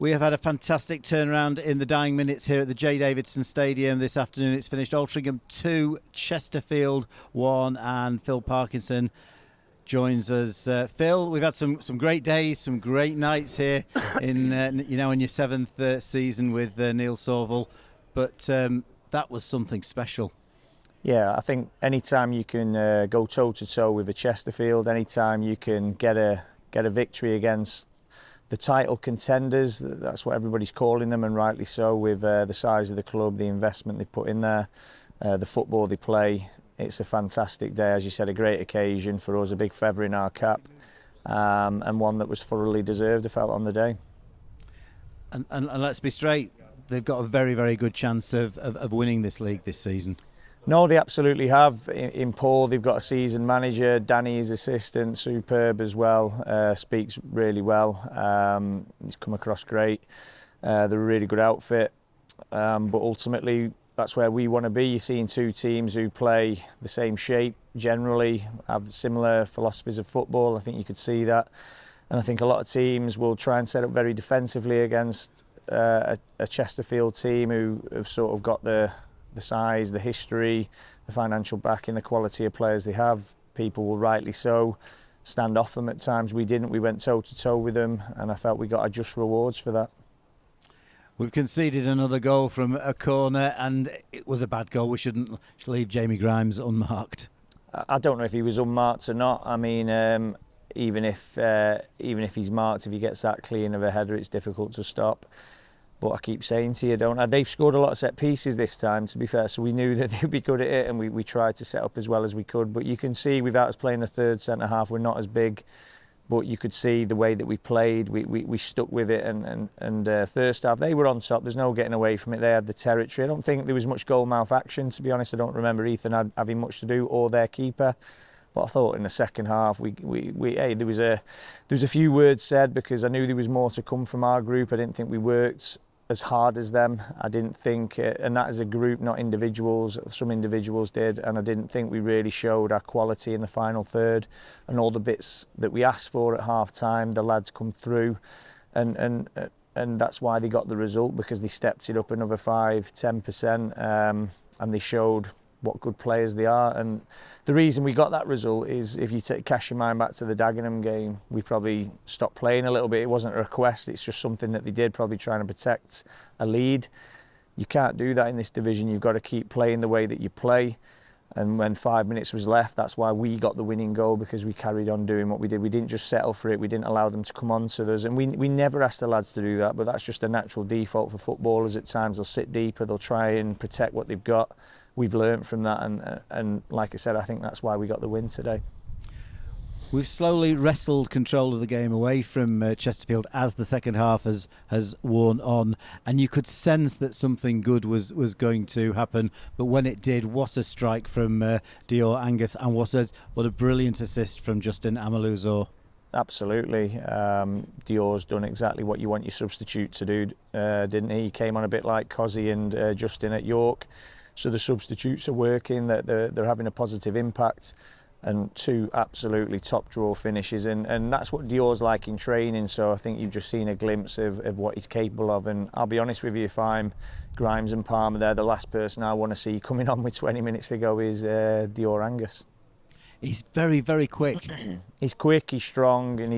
We have had a fantastic turnaround in the dying minutes here at the J. Davidson Stadium this afternoon. It's finished Altrincham 2, Chesterfield 1, and Phil Parkinson joins us. Phil, we've had some great days, some great nights here in in your seventh season with Neil Sorville, but that was something special. Yeah, I think anytime you can go toe to toe with a Chesterfield, anytime you can get a victory against the title contenders, that's what everybody's calling them, and rightly so, with the size of the club, the investment they've put in there, the football they play. It's a fantastic day, as you said, a great occasion for us, a big feather in our cap, and one that was thoroughly deserved, I felt, on the day. And let's be straight, they've got a very, very good chance of winning this league this season. No, they absolutely have. In Paul, they've got a seasoned manager. Danny, his assistant, superb as well. Speaks really well. He's come across great. They're a really good outfit. But ultimately, that's where we want to be. You're seeing two teams who play the same shape, generally, have similar philosophies of football. I think you could see that. And I think a lot of teams will try and set up very defensively against a Chesterfield team who have sort of got the size, the history, the financial backing, the quality of players they have. People will rightly so stand off them at times. We didn't. We went toe to toe with them, and I felt we got our just rewards for that. We've conceded another goal from a corner, and it was a bad goal. We shouldn't leave Jamie Grimes unmarked. I don't know if he was unmarked or not. I mean, even if he's marked, if he gets that clean of a header, it's difficult to stop. But I keep saying to you, don't I? They've scored a lot of set pieces this time, to be fair, so we knew that they'd be good at it, and we tried to set up as well as we could. But you can see, without us playing a third centre-half, we're not as big. But you could see the way that we played, we stuck with it, and first half, they were on top. There's no getting away from it. They had the territory. I don't think there was much goal-mouth action, to be honest. I don't remember Ethan having much to do, or their keeper. But I thought in the second half, there was a few words said, because I knew there was more to come from our group. I didn't think we worked as hard as them. I didn't think, and that is a group, not individuals. Some individuals did, and I didn't think we really showed our quality in the final third, and all the bits that we asked for at half time, the lads come through, and that's why they got the result, because they stepped it up another 5-10%, and they showed what good players they are. And the reason we got that result is, if you cast your mind back to the Dagenham game, we probably stopped playing a little bit. It wasn't a request, it's just something that they did, probably trying to protect a lead. You can't do that in this division. You've got to keep playing the way that you play. And when 5 minutes was left, that's why we got the winning goal, because we carried on doing what we did. We didn't just settle for it, we didn't allow them to come on to us. And we never asked the lads to do that, but that's just a natural default for footballers. At times they'll sit deeper, they'll try and protect what they've got. We've learnt from that, and like I said, I think that's why we got the win today. We've slowly wrestled control of the game away from Chesterfield as the second half has worn on, and you could sense that something good was going to happen. But when it did, what a strike from Dior Angus, and what a brilliant assist from Justin Amaluzor. Absolutely. Dior's done exactly what you want your substitute to do, didn't he? He came on a bit like Cozzy and Justin at York. So the substitutes are working, that they're having a positive impact, and two absolutely top draw finishes, and that's what Dior's like in training. So I think you've just seen a glimpse of what he's capable of. And I'll be honest with you, if I'm Grimes and Palmer there, the last person I want to see coming on with 20 minutes to go is Dior Angus. He's very, very quick. He's quick, he's strong, and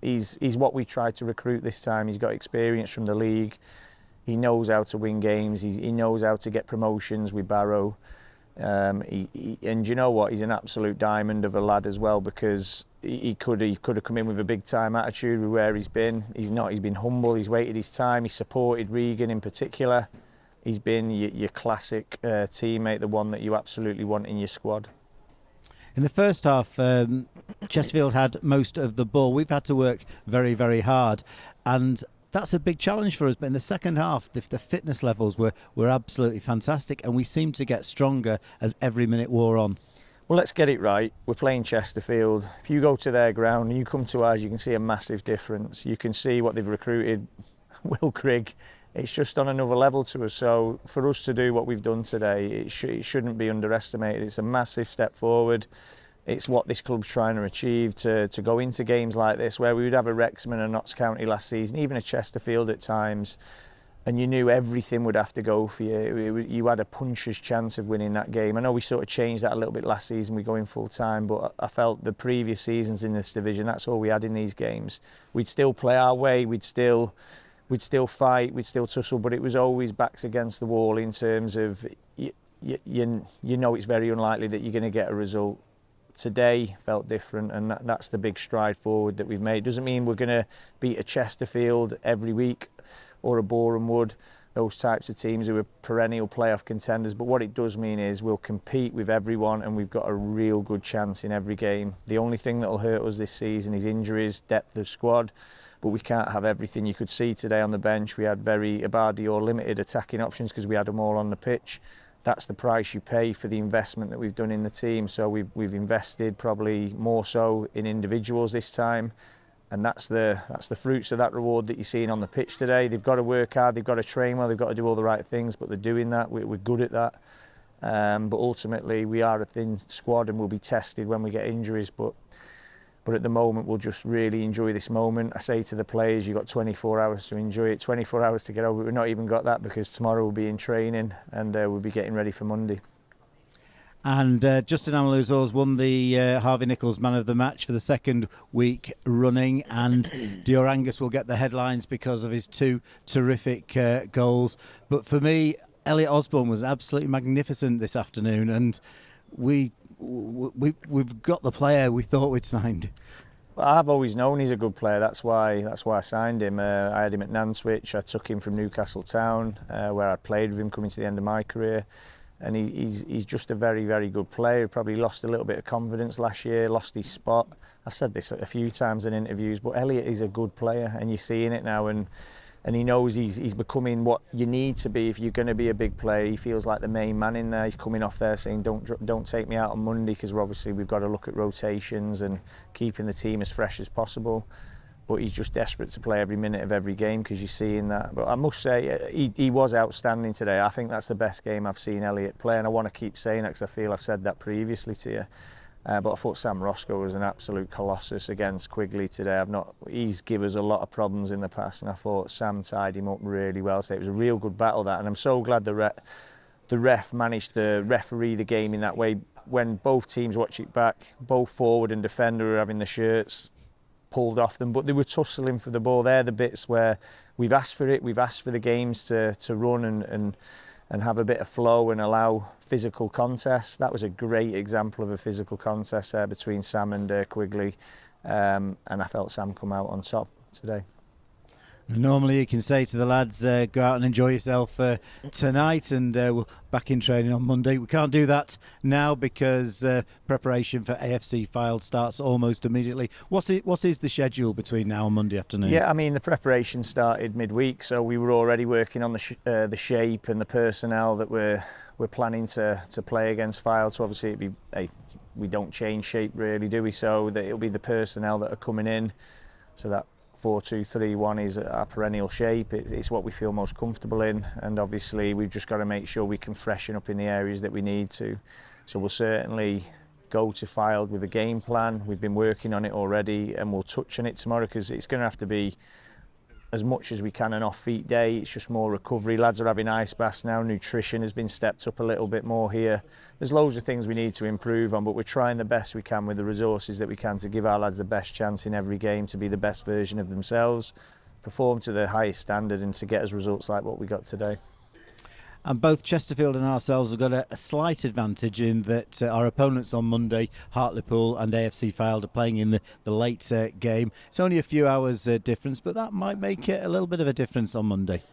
he's what we tried to recruit this time. He's got experience from the league. He knows how to win games. He knows how to get promotions with Barrow. And you know what? He's an absolute diamond of a lad as well, because he could have come in with a big time attitude with where he's been. He's not. He's been humble. He's waited his time. He's supported Regan in particular. He's been your classic teammate, the one that you absolutely want in your squad. In the first half, Chesterfield had most of the ball. We've had to work very, very hard, and that's a big challenge for us. But in the second half, the fitness levels were absolutely fantastic, and we seemed to get stronger as every minute wore on. Well, let's get it right. We're playing Chesterfield. If you go to their ground and you come to ours, you can see a massive difference. You can see what they've recruited. Will Crigg, it's just on another level to us. So for us to do what we've done today, it shouldn't be underestimated. It's a massive step forward. it's what this club's trying to achieve, to go into games like this, where we would have a Wrexham and a Notts County last season, even a Chesterfield at times, and you knew everything would have to go for you. You had a puncher's chance of winning that game. I know we sort of changed that a little bit last season, we go in full time, but I felt the previous seasons in this division, that's all we had in these games. We'd still play our way, we'd still fight, we'd still tussle, but it was always backs against the wall in terms of you know it's very unlikely that you're going to get a result. Today felt different, and that's the big stride forward that we've made. Doesn't mean we're going to beat a Chesterfield every week or a Boreham Wood, those types of teams who are perennial playoff contenders, but what it does mean is we'll compete with everyone and we've got a real good chance in every game. The only thing that will hurt us this season is injuries, depth of squad, but we can't have everything. You could see today on the bench we had very Abadi or limited attacking options because we had them all on the pitch. That's the price you pay for the investment that we've done in the team. So we've invested probably more so in individuals this time. And that's the fruits of that reward that you're seeing on the pitch today. They've got to work hard, they've got to train well, they've got to do all the right things, but they're doing that. We're good at that. But ultimately, we are a thin squad and we'll be tested when we get injuries. But at the moment, we'll just really enjoy this moment. I say to the players, you've got 24 hours to enjoy it, 24 hours to get over it. We've not even got that because tomorrow we'll be in training and we'll be getting ready for Monday. And Justin Amaluzor's won the Harvey Nichols Man of the Match for the second week running, and Dior Angus will get the headlines because of his two terrific goals. But for me, Elliot Osborne was absolutely magnificent this afternoon, and we've got the player we thought we'd signed. Well, I've always known he's a good player. That's why I signed him. I had him at Nantwich. I took him from Newcastle Town, where I played with him coming to the end of my career. And he's just a very, very good player. He probably lost a little bit of confidence last year, lost his spot. I've said this a few times in interviews, but Elliot is a good player, and you're seeing it now. And he knows he's becoming what you need to be if you're going to be a big player. He feels like the main man in there. He's coming off there saying, "Don't take me out on Monday," because we've got to look at rotations and keeping the team as fresh as possible. But he's just desperate to play every minute of every game because you're seeing that. But I must say, he was outstanding today. I think that's the best game I've seen Elliot play, and I want to keep saying that because I feel I've said that previously to you. But I thought Sam Roscoe was an absolute colossus against Quigley today. He's given us a lot of problems in the past, and I thought Sam tied him up really well. So it was a real good battle, that, and I'm so glad the ref managed to referee the game in that way. When both teams watch it back, both forward and defender are having the shirts pulled off them, but they were tussling for the ball. They're the bits where we've asked for it. We've asked for the games to run and have a bit of flow and allow physical contests. That was a great example of a physical contest there between Sam and Quigley, and I felt Sam come out on top today. Normally you can say to the lads, go out and enjoy yourself tonight, and we'll back in training on Monday. We can't do that now because preparation for AFC Fylde starts almost immediately. What is the schedule between now and Monday afternoon? Yeah, I mean, the preparation started midweek, so we were already working on the shape and the personnel that we're planning to play against Fylde. So obviously we don't change shape really, do we? So it'll be the personnel that are coming in, so that 4-2-3-1 is our perennial shape. It's what we feel most comfortable in, and obviously we've just got to make sure we can freshen up in the areas that we need to. So we'll certainly go to Fylde with a game plan. We've been working on it already, and we'll touch on it tomorrow because it's going to have to be as much as we can an off-feet day. It's just more recovery. Lads are having ice baths now. Nutrition has been stepped up a little bit more here. There's loads of things we need to improve on, but we're trying the best we can with the resources that we can to give our lads the best chance in every game to be the best version of themselves, perform to the highest standard, and to get us results like what we got today. And both Chesterfield and ourselves have got a slight advantage in that our opponents on Monday, Hartlepool and AFC Fylde, are playing in the late game. It's only a few hours difference, but that might make it a little bit of a difference on Monday.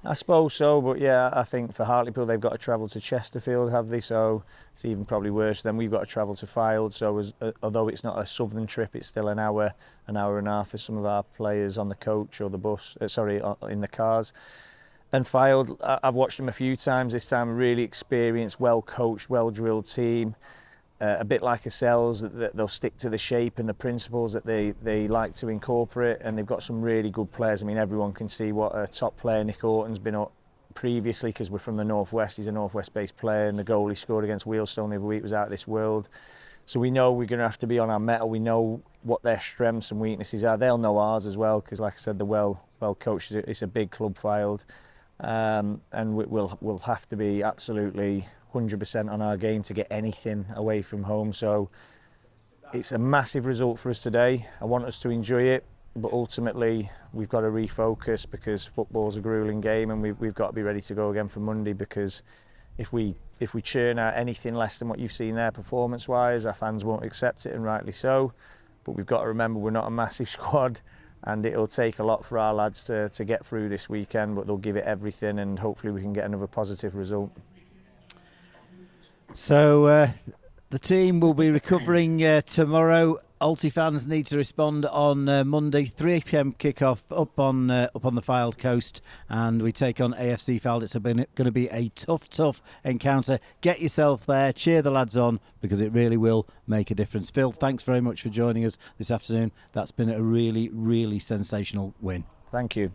I suppose so, but yeah, I think for Hartlepool they've got to travel to Chesterfield, have they? So it's even probably worse. Then we've got to travel to Fylde. So although it's not a southern trip, it's still an hour and a half for some of our players on the coach or the bus. In the cars. And Fylde, I've watched them a few times this time. A really experienced, well-coached, well-drilled team. A bit like ourselves, that they'll stick to the shape and the principles that they like to incorporate. And they've got some really good players. I mean, everyone can see what a top player Nick Orton's been up previously because we're from the Northwest. He's a Northwest-based player, and the goal he scored against Wheelstone the other week was out of this world. So we know we're going to have to be on our mettle. We know what their strengths and weaknesses are. They'll know ours as well, because like I said, they're well coached. It's a big club, Fylde, and we'll have to be absolutely 100% on our game to get anything away from home. So it's a massive result for us today. I want us to enjoy it, but ultimately we've got to refocus, because football's a grueling game, and we've got to be ready to go again for Monday, because if we churn out anything less than what you've seen there performance-wise, our fans won't accept it, and rightly so. But we've got to remember we're not a massive squad, and it'll take a lot for our lads to get through this weekend, but they'll give it everything, and hopefully we can get another positive result. So the team will be recovering tomorrow. Alty fans need to respond on Monday, 3 p.m. kickoff up on the Fylde coast, and we take on AFC Fylde. It's going to be a tough encounter. Get yourself there, cheer the lads on, because it really will make a difference. Phil, thanks very much for joining us this afternoon. That's been a really sensational win. Thank you.